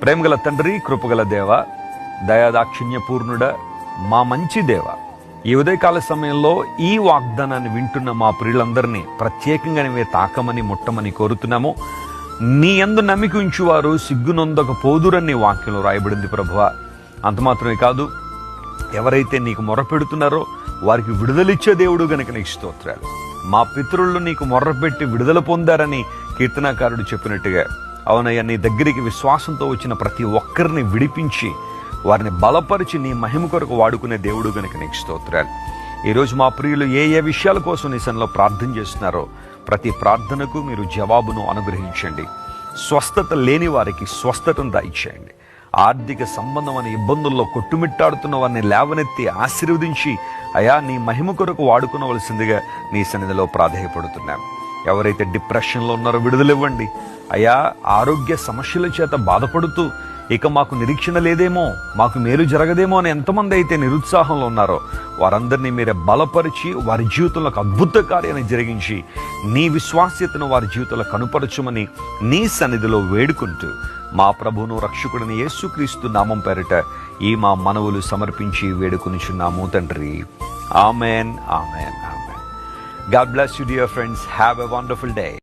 ప్రేమగల తండ్రి, కృపగల దేవ, దయాదాక్షిణ్యపూర్ణుడ, మా మంచి దేవ, ఈ ఉదయకాల సమయంలో ఈ వాగ్దానాన్ని వింటున్న మా ప్రియులందరినీ ప్రత్యేకంగా నీవే తాకమని ముట్టమని కోరుతున్నాము. నీ యందు నమ్మిక ఉంచువారు సిగ్గునొందక పోదురని వాక్యంలో రాయబడింది ప్రభువా. అంత మాత్రమే కాదు, ఎవరైతే నీకు మొర్రపెడుతున్నారో వారికి విడుదలిచ్చే దేవుడు గనుక నీకు స్తోత్రాలు. మా పితరులు నీకు మొర్రపెట్టి విడుదల పొందారని కీర్తనాకారుడు చెప్పినట్టుగా, అవునయ్యా, నీ దగ్గరికి విశ్వాసంతో వచ్చిన ప్రతి ఒక్కరిని విడిపించి వారిని బలపరిచి నీ మహిమ కొరకు వాడుకునే దేవుడు గనుక నీకు స్తోత్రాలు. ఈరోజు మా ప్రియులు ఏ ఏ విషయాల కోసం నీ సన్నిధిలో ప్రార్థన చేస్తున్నారో ప్రతి ప్రార్థనకు మీరు జవాబును అనుగ్రహించండి. స్వస్థత లేని వారికి స్వస్థతను దయచేయండి. ఆర్థిక సంబంధమైన ఇబ్బందుల్లో కొట్టుమిట్టాడుతున్న వారిని లేవనెత్తి ఆశీర్వదించి అయా నీ మహిమ కొరకు వాడుకునవలసిందిగా నీ సన్నిధిలో ప్రాధేయపడుతున్నాం. ఎవరైతే డిప్రెషన్లో ఉన్నారో విడుదలివ్వండి. అయా, ఆరోగ్య సమస్యల చేత బాధపడుతూ ఇక మాకు నిరీక్షణ లేదేమో, మాకు మేలు జరగదేమో అని ఎంతమంది అయితే నిరుత్సాహంలో ఉన్నారో వారందరినీ మీరే బలపరిచి వారి జీవితంలో అద్భుత కార్యాన్ని జరిగించి నీ విశ్వాస్యతను వారి జీవితంలో కనుపరచుమని నీ సన్నిధిలో వేడుకుంటూ మా ప్రభువును రక్షకుడిని యేసుక్రీస్తు నామం పేరిట ఈ మా మనవులు సమర్పించి వేడుకొనిచున్నాము తండ్రి. Amen, amen, amen. God bless you, dear friends. Have a wonderful day.